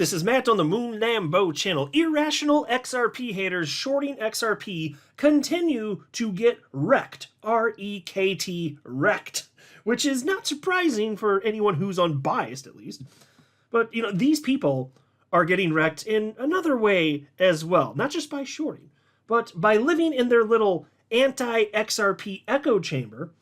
this is Matt on the Moon Lambo channel. Irrational XRP haters shorting XRP continue to get wrecked. R-E-K-T, wrecked. Which is not surprising for anyone who's unbiased, at least. But, these people are getting wrecked in another way as well. Not just by shorting, but by living in their little anti-XRP echo chamber,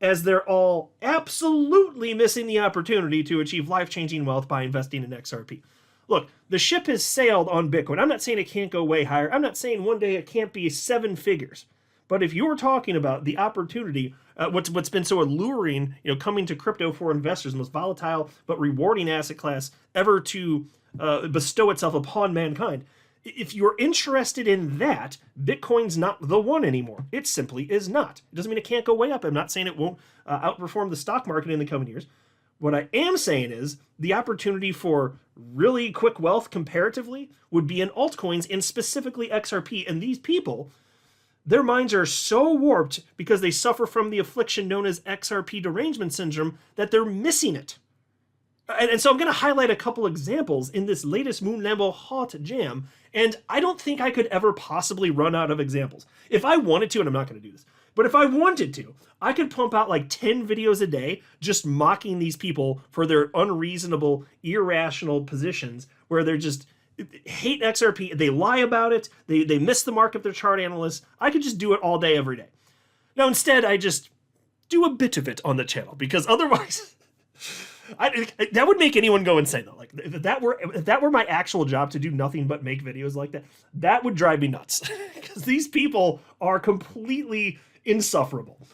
as they're all absolutely missing the opportunity to achieve life-changing wealth by investing in XRP. Look, the ship has sailed on Bitcoin. I'm not saying it can't go way higher. I'm not saying one day it can't be 7 figures. But if you're talking about the opportunity, what's been so alluring, coming to crypto for investors, the most volatile but rewarding asset class ever to bestow itself upon mankind, if you're interested in that, Bitcoin's not the one anymore. It simply is not. It doesn't mean it can't go way up. I'm not saying it won't outperform the stock market in the coming years. What I am saying is the opportunity for really quick wealth comparatively would be in altcoins and specifically XRP. And these people, their minds are so warped because they suffer from the affliction known as XRP derangement syndrome that they're missing it. And so I'm going to highlight a couple examples in this latest Moon Lambo hot jam, and I don't think I could ever possibly run out of examples. If I wanted to, and I'm not going to do this, but if I wanted to, I could pump out like 10 videos a day just mocking these people for their unreasonable, irrational positions where they're just hate XRP, they lie about it, they miss the mark of their chart analysts. I could just do it all day, every day. Now instead, I just do a bit of it on the channel because otherwise... that would make anyone go insane though. Like if that were my actual job to do nothing but make videos like that would drive me nuts because these people are completely insufferable.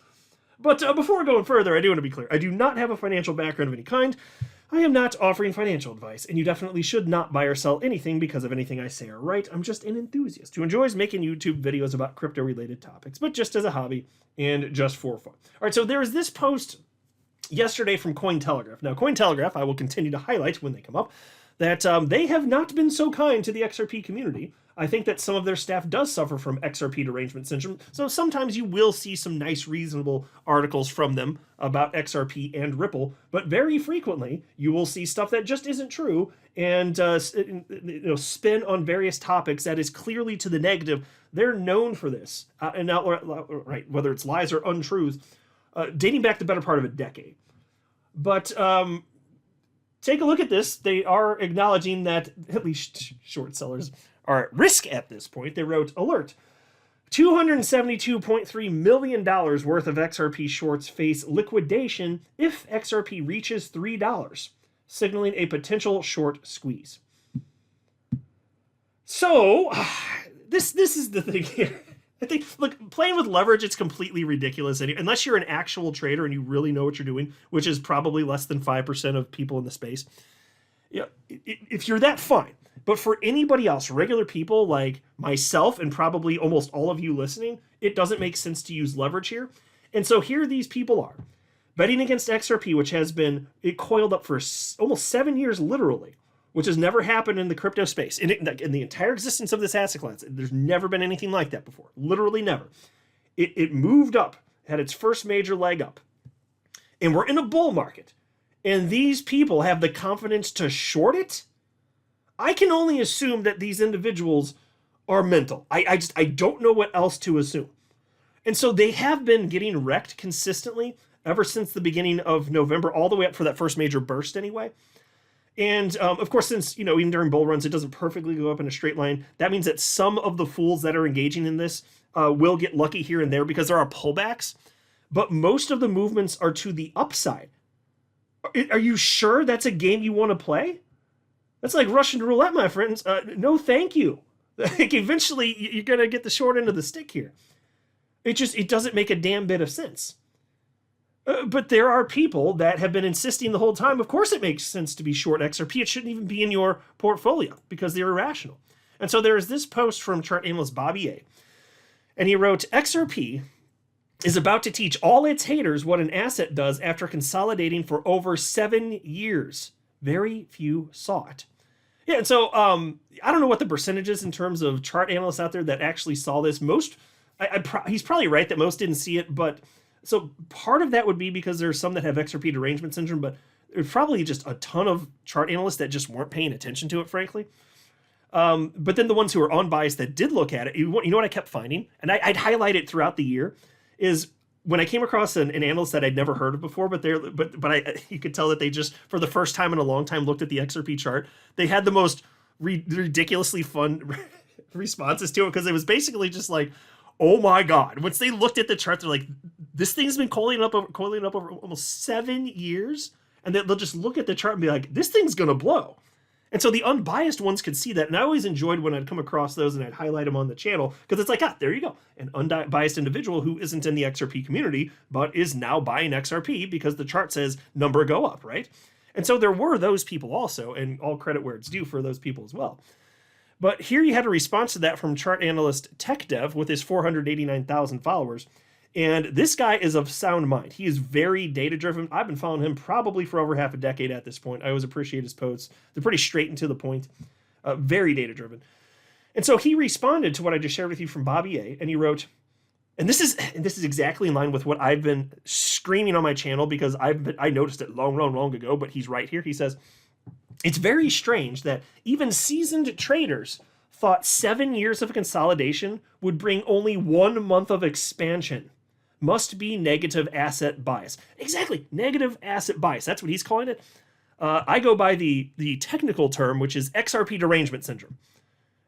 But before going further, I do want to be clear. I do not have a financial background of any kind. I am not offering financial advice, and you definitely should not buy or sell anything because of anything I say or write. I'm just an enthusiast who enjoys making YouTube videos about crypto-related topics, but just as a hobby and just for fun. All right, so there is this post yesterday from Cointelegraph. Now, Cointelegraph, I will continue to highlight when they come up, that they have not been so kind to the XRP community. I think that some of their staff does suffer from XRP derangement syndrome, so sometimes you will see some nice, reasonable articles from them about XRP and Ripple, but very frequently you will see stuff that just isn't true and spin on various topics that is clearly to the negative. They're known for this, and now, right, whether it's lies or untruths, dating back the better part of a decade. But take a look at this. They are acknowledging that at least short sellers are at risk at this point. They wrote, alert, $272.3 million worth of XRP shorts face liquidation if XRP reaches $3, signaling a potential short squeeze. So, this is the thing here. I think, look, playing with leverage, it's completely ridiculous. Unless you're an actual trader and you really know what you're doing, which is probably less than 5% of people in the space. Yeah, if you're that, fine. But for anybody else, regular people like myself and probably almost all of you listening, it doesn't make sense to use leverage here. And so here these people are, betting against XRP, which has been coiled up for almost 7 years, literally, which has never happened in the crypto space. In the entire existence of this asset class, there's never been anything like that before. Literally never. It moved up, had its first major leg up. And we're in a bull market. And these people have the confidence to short it? I can only assume that these individuals are mental. I don't know what else to assume. And so they have been getting wrecked consistently ever since the beginning of November, all the way up for that first major burst anyway. And of course, since, even during bull runs, it doesn't perfectly go up in a straight line. That means that some of the fools that are engaging in this will get lucky here and there because there are pullbacks. But most of the movements are to the upside. Are you sure that's a game you want to play? That's like Russian roulette, my friends. No, thank you. Like, eventually, you're going to get the short end of the stick here. It doesn't make a damn bit of sense. But there are people that have been insisting the whole time, of course it makes sense to be short XRP. It shouldn't even be in your portfolio because they're irrational. And so there is this post from chart analyst Bobby A. And he wrote, XRP is about to teach all its haters what an asset does after consolidating for over 7 years. Very few saw it. Yeah, and so I don't know what the percentage is in terms of chart analysts out there that actually saw this. Most, he's probably right that most didn't see it, but so part of that would be because there's some that have XRP derangement syndrome, but There's probably just a ton of chart analysts that just weren't paying attention to it, frankly. But then the ones who are unbiased that did look at it, you know what I kept finding? And I'd highlight it throughout the year, is when I came across an analyst that I'd never heard of before, but you could tell that they just, for the first time in a long time, looked at the XRP chart. They had the most ridiculously fun responses to it, because it was basically just like, oh my God. Once they looked at the chart, they're like, this thing's been coiling up over almost 7 years. And they'll just look at the chart and be like, this thing's going to blow. And so the unbiased ones could see that. And I always enjoyed when I'd come across those and I'd highlight them on the channel, because it's like, there you go. An unbiased individual who isn't in the XRP community, but is now buying XRP because the chart says number go up, right? And so there were those people also, and all credit where it's due for those people as well. But here you had a response to that from chart analyst Tech Dev with his 489,000 followers. And this guy is of sound mind. He is very data-driven. I've been following him probably for over half a decade at this point. I always appreciate his posts. They're pretty straight and to the point, very data-driven. And so he responded to what I just shared with you from Bobby A. And he wrote, and this is exactly in line with what I've been screaming on my channel, because I noticed it long ago, but he's right here. He says, it's very strange that even seasoned traders thought 7 years of consolidation would bring only 1 month of expansion. Must be negative asset bias. Exactly, negative asset bias. That's what he's calling it. I go by the technical term, which is XRP derangement syndrome.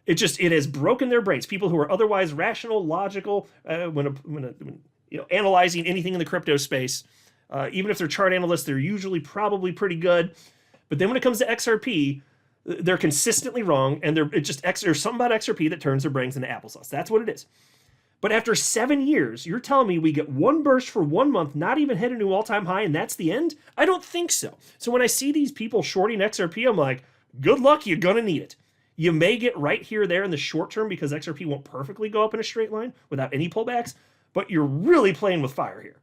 It has broken their brains. People who are otherwise rational, logical, when analyzing anything in the crypto space, even if they're chart analysts, they're usually probably pretty good. But then when it comes to XRP, they're consistently wrong, and there's something about XRP that turns their brains into applesauce. That's what it is. But after 7 years, you're telling me we get one burst for 1 month, not even hit a new all-time high, and that's the end? I don't think so. So when I see these people shorting XRP, I'm like, good luck, you're gonna need it. You may get right here or there in the short term, because XRP won't perfectly go up in a straight line without any pullbacks, but you're really playing with fire here.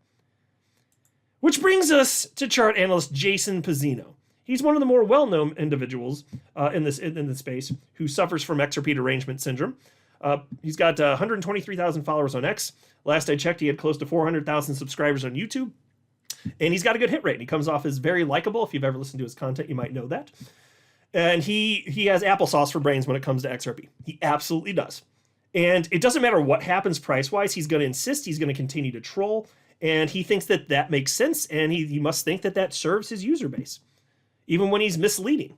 Which brings us to chart analyst Jason Pizzino. He's one of the more well-known individuals in this space who suffers from XRP derangement syndrome. He's got 123,000 followers on X. Last I checked, he had close to 400,000 subscribers on YouTube. And he's got a good hit rate. And he comes off as very likable. If you've ever listened to his content, you might know that. And he has applesauce for brains when it comes to XRP. He absolutely does. And it doesn't matter what happens price-wise. He's going to insist. He's going to continue to troll. And he thinks that makes sense. And he must think that serves his user base, even when he's misleading.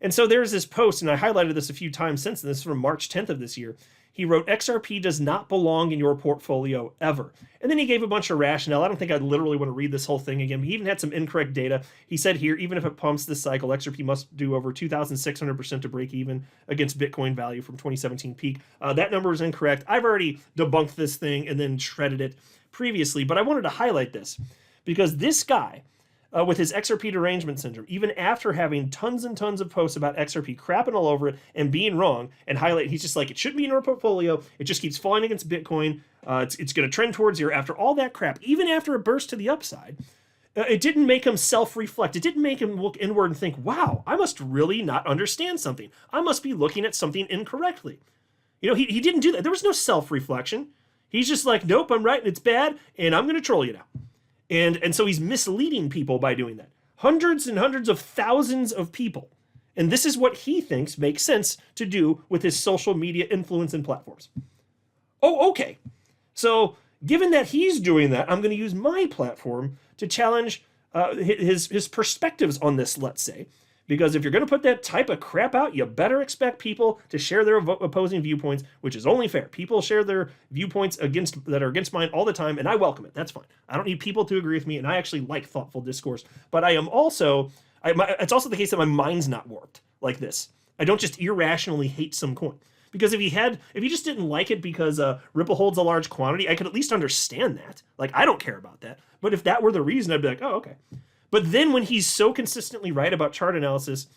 And so there's this post, and I highlighted this a few times since, and this is from March 10th of this year. He wrote, XRP does not belong in your portfolio ever. And then he gave a bunch of rationale. I don't think I literally want to read this whole thing again. He even had some incorrect data. He said here, even if it pumps this cycle, XRP must do over 2,600% to break even against Bitcoin value from 2017 peak. That number is incorrect. I've already debunked this thing and then shredded it previously, but I wanted to highlight this because this guy, with his XRP derangement syndrome, even after having tons and tons of posts about XRP crapping all over it and being wrong and highlight, he's just like, it shouldn't be in our portfolio. It just keeps falling against Bitcoin. It's going to trend towards zero. After all that crap, even after a burst to the upside, it didn't make him self-reflect. It didn't make him look inward and think, wow, I must really not understand something. I must be looking at something incorrectly. He didn't do that. There was no self-reflection. He's just like, nope, I'm right and it's bad, and I'm going to troll you now. And so he's misleading people by doing that. Hundreds and hundreds of thousands of people. And this is what he thinks makes sense to do with his social media influence and platforms. Oh, okay. So given that he's doing that, I'm going to use my platform to challenge his perspectives on this, let's say. Because if you're going to put that type of crap out, you better expect people to share their opposing viewpoints, which is only fair. People share their viewpoints that are against mine all the time, and I welcome it. That's fine. I don't need people to agree with me, and I actually like thoughtful discourse. But I am also, it's also the case that my mind's not warped like this. I don't just irrationally hate some coin. Because if you just didn't like it because Ripple holds a large quantity, I could at least understand that. Like, I don't care about that. But if that were the reason, I'd be like, oh, okay. But then when he's so consistently right about chart analysis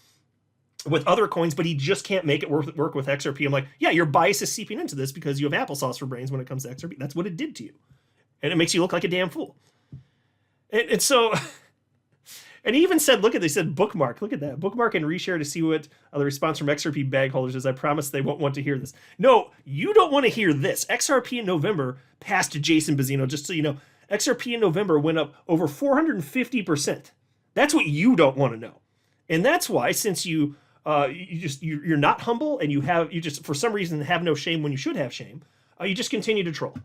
with other coins, but he just can't make it work with XRP, I'm like, yeah, your bias is seeping into this because you have applesauce for brains when it comes to XRP. That's what it did to you. And it makes you look like a damn fool. And so, and he even said, they said bookmark. Look at that. Bookmark and reshare to see what the response from XRP bag holders is. I promise they won't want to hear this. No, you don't want to hear this. XRP in November passed Jason Pizzino, just so you know. XRP in November went up over 450%. That's what you don't want to know. And that's why, since you're not humble and you just for some reason have no shame when you should have shame, you just continue to troll.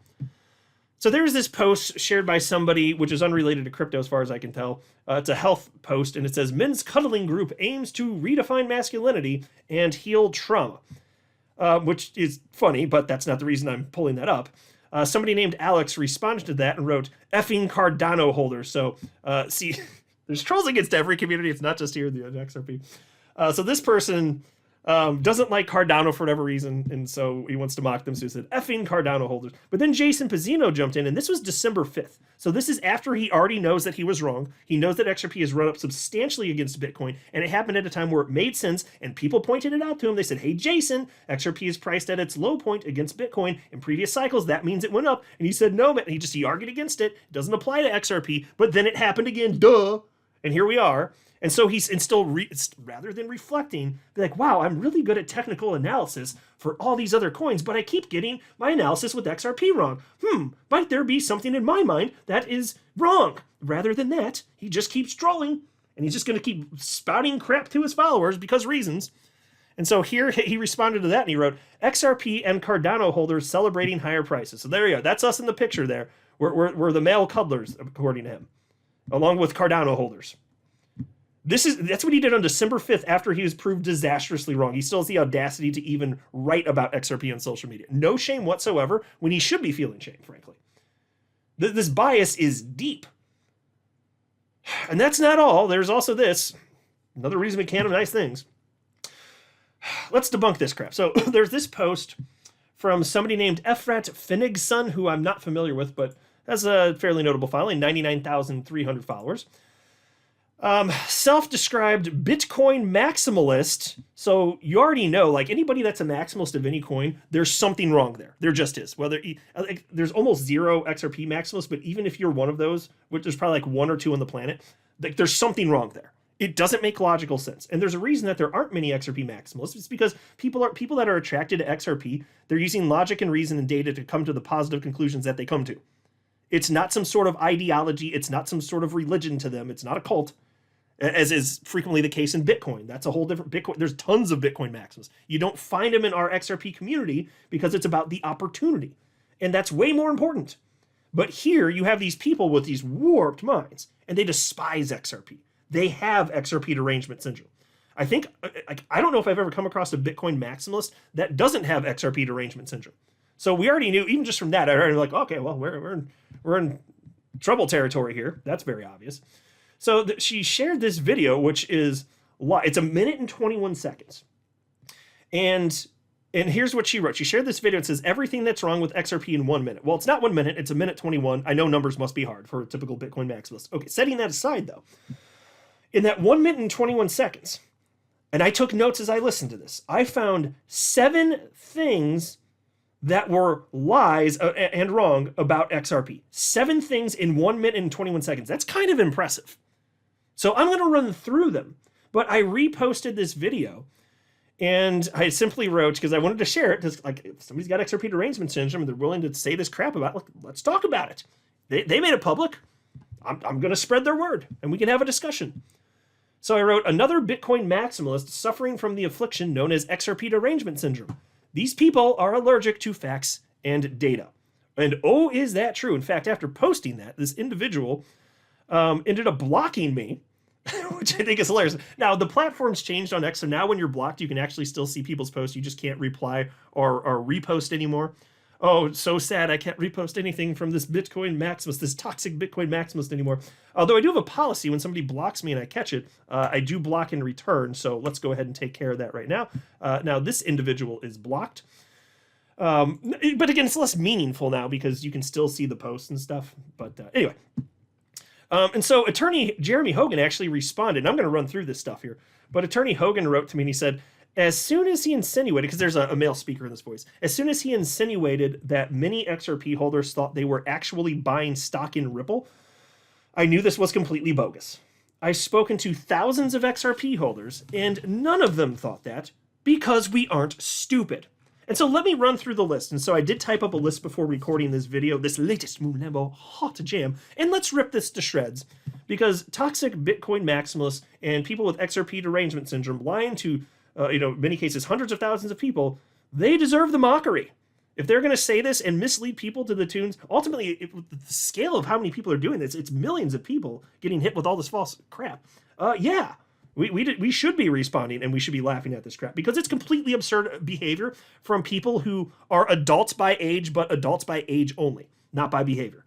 So there's this post shared by somebody, which is unrelated to crypto as far as I can tell. It's a health post, and it says, men's cuddling group aims to redefine masculinity and heal trauma. Which is funny, but that's not the reason I'm pulling that up. Somebody named Alex responded to that and wrote, effing Cardano holders. So, see, there's trolls against every community. It's not just here in the XRP. So this person doesn't like Cardano for whatever reason, and so he wants to mock them, so he said, effing Cardano holders. But then Jason Pizzino jumped in, and this was December 5th. So this is after he already knows that he was wrong. He knows that XRP has run up substantially against Bitcoin, and it happened at a time where it made sense, and people pointed it out to him. They said, hey, Jason, XRP is priced at its low point against Bitcoin. In previous cycles, that means it went up. And he said, no, man. He argued against it. It doesn't apply to XRP, but then it happened again, duh. And here we are. And so rather than reflecting, be like, wow, I'm really good at technical analysis for all these other coins, but I keep getting my analysis with XRP wrong. Might there be something in my mind that is wrong? Rather than that, he just keeps trolling, and he's just going to keep spouting crap to his followers because reasons. And so here he responded to that, and he wrote, XRP and Cardano holders celebrating higher prices. So there you go. That's us in the picture there. We're the male cuddlers, according to him, along with Cardano holders. That's what he did on December 5th after he was proved disastrously wrong. He still has the audacity to even write about XRP on social media. No shame whatsoever when he should be feeling shame, frankly. This bias is deep. And that's not all. There's also this. Another reason we can't have nice things. Let's debunk this crap. So there's this post from somebody named Efrat Finigson, who I'm not familiar with, but has a fairly notable following, 99,300 followers. Self-described Bitcoin maximalist. So you already know, like anybody that's a maximalist of any coin, there's something wrong there. There just is. There's almost zero XRP maximalists, but even if you're one of those, which there's probably like one or two on the planet, there's something wrong there. It doesn't make logical sense. And there's a reason that there aren't many XRP maximalists. It's because people that are attracted to XRP, they're using logic and reason and data to come to the positive conclusions that they come to. It's not some sort of ideology. It's not some sort of religion to them. It's not a cult, as is frequently the case in Bitcoin. That's a whole different Bitcoin. There's tons of Bitcoin maximalists. You don't find them in our XRP community because it's about the opportunity. And that's way more important. But here you have these people with these warped minds, and they despise XRP. They have XRP derangement syndrome. I don't know if I've ever come across a Bitcoin maximalist that doesn't have XRP derangement syndrome. So we already knew, even just from that, I already like, okay, well, we're in trouble territory here. That's very obvious. So she shared this video, which is it's a minute and 21 seconds. And here's what she wrote. She shared this video and says everything that's wrong with XRP in 1 minute. Well, it's not 1 minute. It's a minute 21. I know numbers must be hard for a typical Bitcoin maximalist. Okay, setting that aside, though. In that 1 minute and 21 seconds, and I took notes as I listened to this, I found 7 things that were lies and wrong about XRP. 7 things in 1 minute and 21 seconds. That's kind of impressive. So I'm going to run through them. But I reposted this video, and I simply wrote, because I wanted to share it, because like, if somebody's got XRP derangement syndrome and they're willing to say this crap about it, let's talk about it. They made it public. I'm going to spread their word, and we can have a discussion. So I wrote, another Bitcoin maximalist suffering from the affliction known as XRP derangement syndrome. These people are allergic to facts and data. And oh, is that true? In fact, after posting that, this individual ended up blocking me, which I think is hilarious. Now, the platform's changed on X, so now when you're blocked, you can actually still see people's posts. You just can't reply or repost anymore. Oh, so sad. I can't repost anything from this Bitcoin maximalist, this toxic Bitcoin maximalist anymore. Although I do have a policy when somebody blocks me and I catch it, I do block in return. So let's go ahead and take care of that right now. Now, this individual is blocked. But again, it's less meaningful now because you can still see the posts and stuff. But anyway. And so attorney Jeremy Hogan actually responded. And I'm going to run through this stuff here. But attorney Hogan wrote to me and he said, as soon as he insinuated, because there's a male speaker in this voice, as soon as he insinuated that many XRP holders thought they were actually buying stock in Ripple, I knew this was completely bogus. I've spoken to thousands of XRP holders, and none of them thought that because we aren't stupid. And so let me run through the list. And so I did type up a list before recording this video, this latest Moon Lambo hot jam. And let's rip this to shreds. Because toxic Bitcoin maximalists and people with XRP derangement syndrome lying to, in many cases, hundreds of thousands of people, they deserve the mockery. If they're going to say this and mislead people to the tunes, ultimately, the scale of how many people are doing this, it's millions of people getting hit with all this false crap. Yeah, we should be responding and we should be laughing at this crap because it's completely absurd behavior from people who are adults by age, but adults by age only, not by behavior.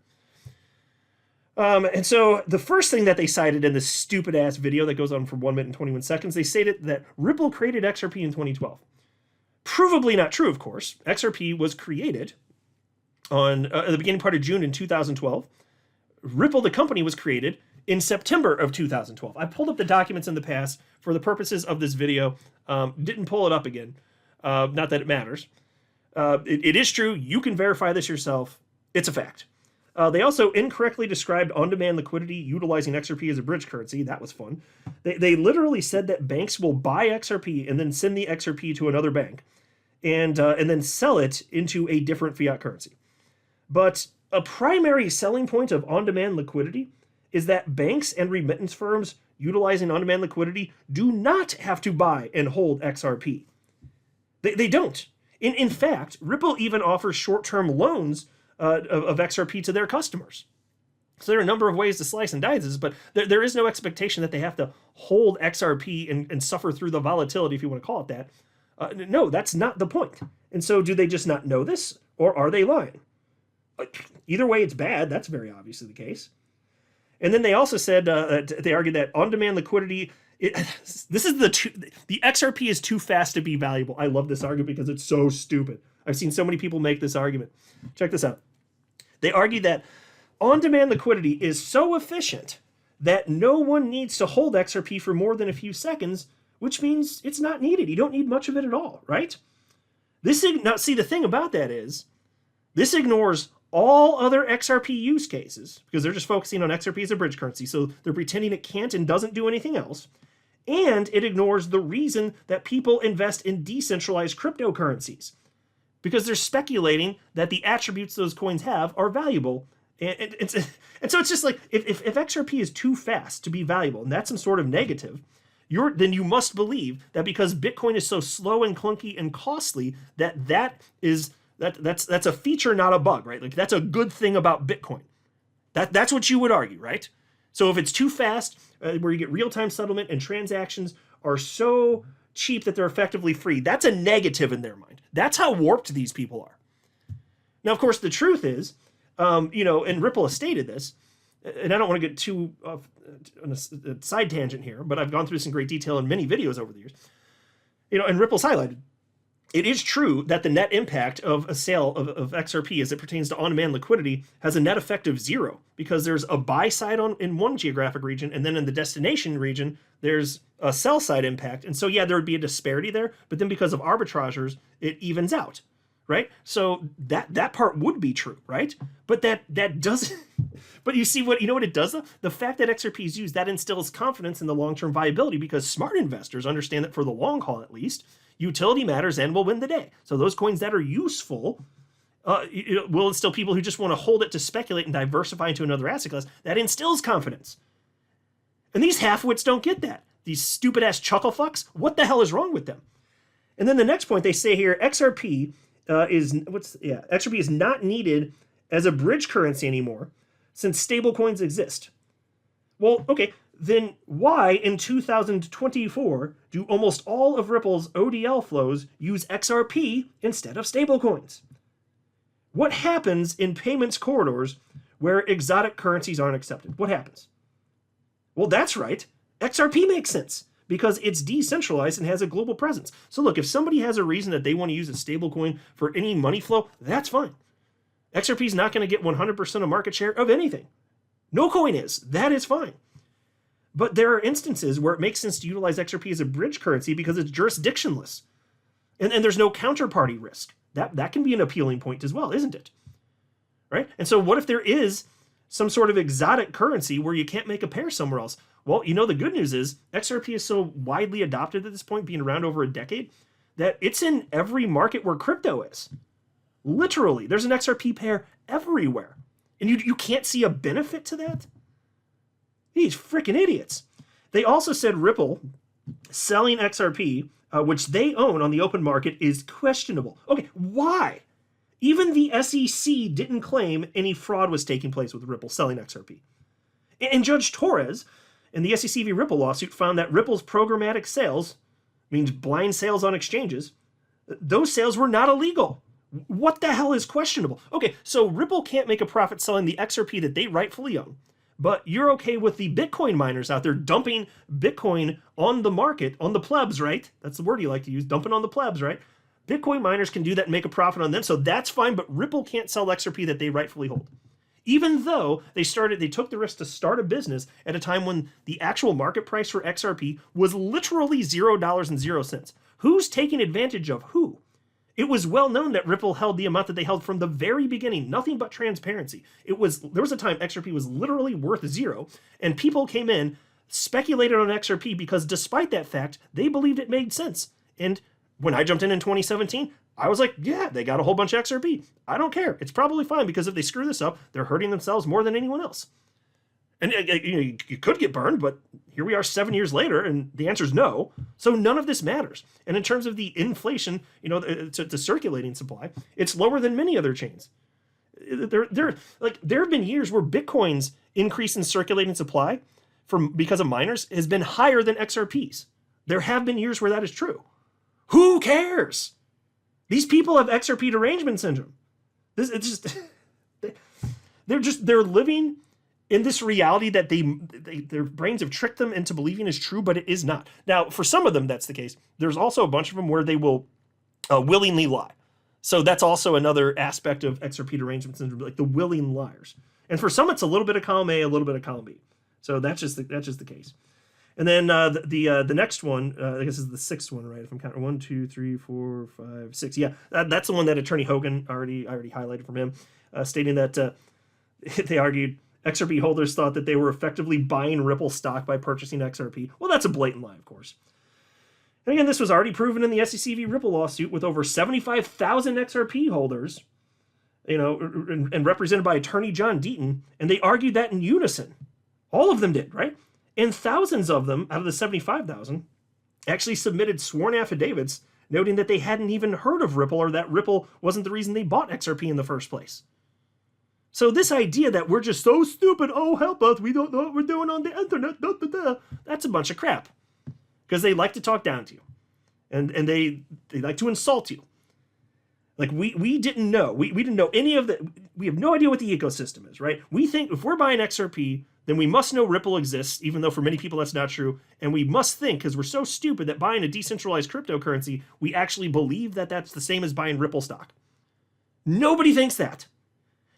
And so the first thing that they cited in this stupid ass video that goes on for 1 minute and 21 seconds, they stated that Ripple created XRP in 2012. Provably not true, of course. XRP was created on the beginning part of June in 2012. Ripple, the company, was created in September of 2012. I pulled up the documents in the past for the purposes of this video. Didn't pull it up again. Not that it matters. It is true. You can verify this yourself. It's a fact. They also incorrectly described on-demand liquidity utilizing XRP as a bridge currency. That was fun. They literally said that banks will buy XRP and then send the XRP to another bank and then sell it into a different fiat currency. But a primary selling point of on-demand liquidity is that banks and remittance firms utilizing on-demand liquidity do not have to buy and hold XRP. They don't. In fact, Ripple even offers short-term loans of XRP to their customers. So there are a number of ways to slice and dice this, but there is no expectation that they have to hold XRP and suffer through the volatility, if you want to call it that. No, that's not the point. And so do they just not know this, or are they lying? Either way, it's bad. That's very obviously the case. And then they also said, they argued that on-demand liquidity, the XRP is too fast to be valuable. I love this argument because it's so stupid. I've seen so many people make this argument. Check this out. They argue that on-demand liquidity is so efficient that no one needs to hold XRP for more than a few seconds, which means it's not needed. You don't need much of it at all, right? Now, see, the thing about that is, this ignores all other XRP use cases because they're just focusing on XRP as a bridge currency. So they're pretending it can't and doesn't do anything else. And it ignores the reason that people invest in decentralized cryptocurrencies because they're speculating that the attributes those coins have are valuable. And so it's just like, if XRP is too fast to be valuable, and that's some sort of negative, then you must believe that because Bitcoin is so slow and clunky and costly, that's a feature, not a bug, right? Like that's a good thing about Bitcoin. That's what you would argue, right? So if it's too fast, where you get real-time settlement and transactions are so cheap that they're effectively free, that's a negative in their mind. That's how warped these people are. Now, of course, the truth is, and Ripple has stated this, and I don't want to get too off on a side tangent here, but I've gone through this in great detail in many videos over the years. And Ripple's highlighted, it is true that the net impact of a sale of XRP as it pertains to on-demand liquidity has a net effect of 0 because there's a buy side in one geographic region, and then in the destination region, there's a sell side impact. And so, yeah, there would be a disparity there, but then because of arbitrageurs, it evens out, right? So that part would be true, right? But that doesn't... But you see what it does though? The fact that XRP is used, that instills confidence in the long-term viability because smart investors understand that for the long haul at least, utility matters and will win the day. So those coins that are useful will instill people who just want to hold it to speculate and diversify into another asset class. That instills confidence. And these half-wits don't get that. These stupid-ass chuckle fucks, what the hell is wrong with them? And then the next point they say here, XRP is not needed as a bridge currency anymore since stablecoins exist. Well, okay, then why in 2024 do almost all of Ripple's ODL flows use XRP instead of stablecoins? What happens in payments corridors where exotic currencies aren't accepted? What happens? Well, that's right. XRP makes sense because it's decentralized and has a global presence. So look, if somebody has a reason that they want to use a stablecoin for any money flow, that's fine. XRP is not going to get 100% of market share of anything. No coin is. That is fine. But there are instances where it makes sense to utilize XRP as a bridge currency because it's jurisdictionless. And there's no counterparty risk. That can be an appealing point as well, isn't it? Right? And so what if there is some sort of exotic currency where you can't make a pair somewhere else? Well, the good news is XRP is so widely adopted at this point, being around over a decade, that it's in every market where crypto is. Literally, there's an XRP pair everywhere. And you can't see a benefit to that? These freaking idiots. They also said Ripple selling XRP, which they own on the open market, is questionable. Okay, why? Even the SEC didn't claim any fraud was taking place with Ripple selling XRP. And Judge Torres in the SEC v. Ripple lawsuit found that Ripple's programmatic sales, means blind sales on exchanges, those sales were not illegal. What the hell is questionable? Okay, so Ripple can't make a profit selling the XRP that they rightfully own, but you're okay with the Bitcoin miners out there dumping Bitcoin on the market, on the plebs, right? That's the word you like to use, dumping on the plebs, right? Bitcoin miners can do that and make a profit on them, so that's fine, but Ripple can't sell XRP that they rightfully hold. Even though they took the risk to start a business at a time when the actual market price for XRP was literally $0.00. Who's taking advantage of who? It was well known that Ripple held the amount that they held from the very beginning, nothing but transparency. There was a time XRP was literally worth zero, and people came in, speculated on XRP because despite that fact, they believed it made sense. And when I jumped in 2017, I was like, yeah, they got a whole bunch of XRP. I don't care. It's probably fine because if they screw this up, they're hurting themselves more than anyone else. And you could get burned, but here we are 7 years later, and the answer is no. So none of this matters. And in terms of the inflation, to circulating supply, it's lower than many other chains. There have been years where Bitcoin's increase in circulating supply because of miners has been higher than XRP's. There have been years where that is true. Who cares? These people have XRP derangement syndrome. They're living in this reality that their brains have tricked them into believing is true, but it is not. Now, for some of them, that's the case. There's also a bunch of them where they will willingly lie. So that's also another aspect of XRP derangement syndrome, like the willing liars. And for some, it's a little bit of column A, a little bit of column B. So that's just the case. And then the next one, I guess is the sixth one, right? If I'm counting 1, 2, 3, 4, 5, 6. Yeah, that's the one that Attorney Hogan already highlighted from him, stating that they argued XRP holders thought that they were effectively buying Ripple stock by purchasing XRP. Well, that's a blatant lie, of course. And again, this was already proven in the SEC v. Ripple lawsuit with over 75,000 XRP holders, and represented by Attorney John Deaton, and they argued that in unison. All of them did, right? And thousands of them, out of the 75,000, actually submitted sworn affidavits noting that they hadn't even heard of Ripple or that Ripple wasn't the reason they bought XRP in the first place. So this idea that we're just so stupid, oh, help us, we don't know what we're doing on the internet, that's a bunch of crap. Because they like to talk down to you. And they like to insult you. Like, we didn't know. We didn't know any of the... We have no idea what the ecosystem is, right? We think if we're buying XRP, then we must know Ripple exists, even though for many people that's not true. And we must think, because we're so stupid, that buying a decentralized cryptocurrency, we actually believe that that's the same as buying Ripple stock. Nobody thinks that.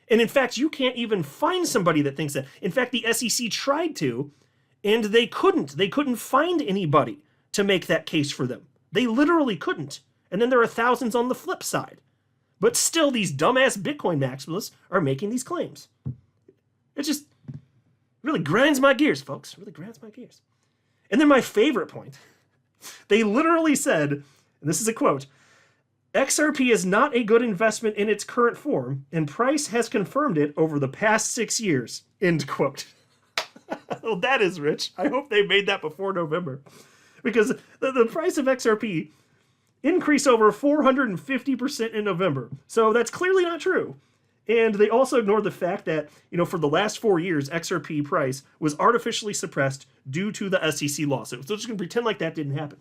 And in fact, you can't even find somebody that thinks that. In fact, the SEC tried to, and they couldn't. They couldn't find anybody to make that case for them. They literally couldn't. And then there are thousands on the flip side. But still, these dumbass Bitcoin maximalists are making these claims. It just really grinds my gears, folks. It really grinds my gears. And then my favorite point. They literally said, and this is a quote, XRP is not a good investment in its current form, and Price has confirmed it over the past 6 years. End quote. Well, that is rich. I hope they made that before November. Because the price of XRP increased over 450% in November. So that's clearly not true. And they also ignored the fact that, for the last 4 years, XRP price was artificially suppressed due to the SEC lawsuit. So they're just going to pretend like that didn't happen.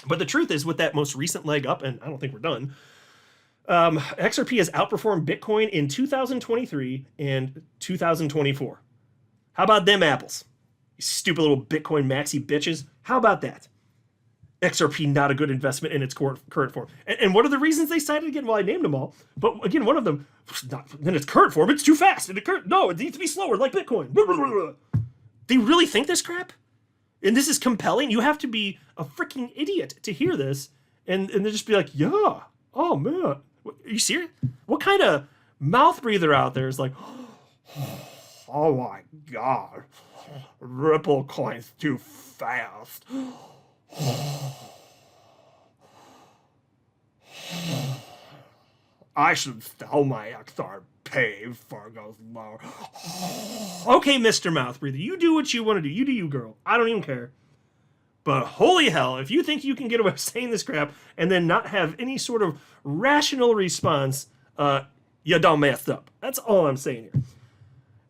But the truth is, with that most recent leg up, and I don't think we're done, XRP has outperformed Bitcoin in 2023 and 2024. How about them apples? You stupid little Bitcoin maxi bitches. How about that? XRP not a good investment in its current form. And what are the reasons they cited again? Well, I named them all. But again, one of them, not in its current form, it's too fast. No, it needs to be slower, like Bitcoin. They really think this crap? And this is compelling? You have to be a freaking idiot to hear this and then just be like, yeah, oh man. Are you serious? What kind of mouth breather out there is like, oh my God, Ripple coin's too fast. I should sell my XRP before it goes lower. Okay, Mr. Mouth Breather, you do what you want to do. You do you, girl. I don't even care. But holy hell, if you think you can get away with saying this crap and then not have any sort of rational response, you done messed up. That's all I'm saying here.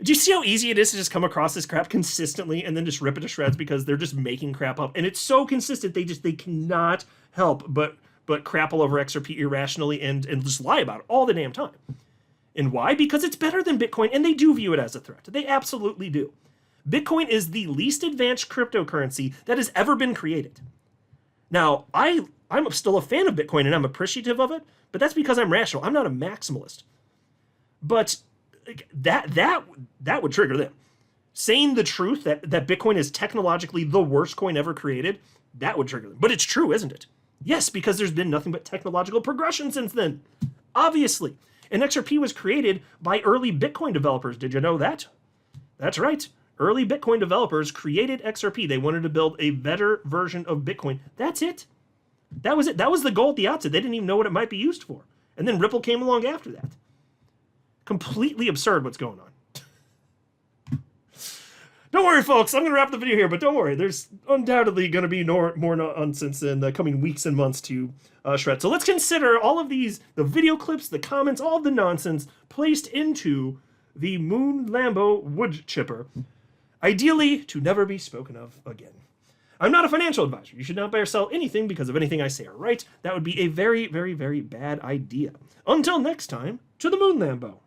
Do you see how easy it is to just come across this crap consistently and then just rip it to shreds because they're just making crap up? And it's so consistent, they cannot help but crap all over XRP irrationally and just lie about it all the damn time. And why? Because it's better than Bitcoin, and they do view it as a threat. They absolutely do. Bitcoin is the least advanced cryptocurrency that has ever been created. Now, I'm still a fan of Bitcoin and I'm appreciative of it, but that's because I'm rational. I'm not a maximalist. But that would trigger them. Saying the truth that Bitcoin is technologically the worst coin ever created, that would trigger them. But it's true, isn't it? Yes, because there's been nothing but technological progression since then. Obviously. And XRP was created by early Bitcoin developers. Did you know that? That's right. Early Bitcoin developers created XRP. They wanted to build a better version of Bitcoin. That's it. That was it. That was the goal at the outset. They didn't even know what it might be used for. And then Ripple came along after that. Completely absurd what's going on. Don't worry, folks. I'm going to wrap the video here, but don't worry. There's undoubtedly going to be more nonsense in the coming weeks and months to shred. So let's consider all of these, the video clips, the comments, all of the nonsense placed into the Moon Lambo wood chipper, ideally to never be spoken of again. I'm not a financial advisor. You should not buy or sell anything because of anything I say or write. That would be a very, very, very bad idea. Until next time, to the Moon Lambo.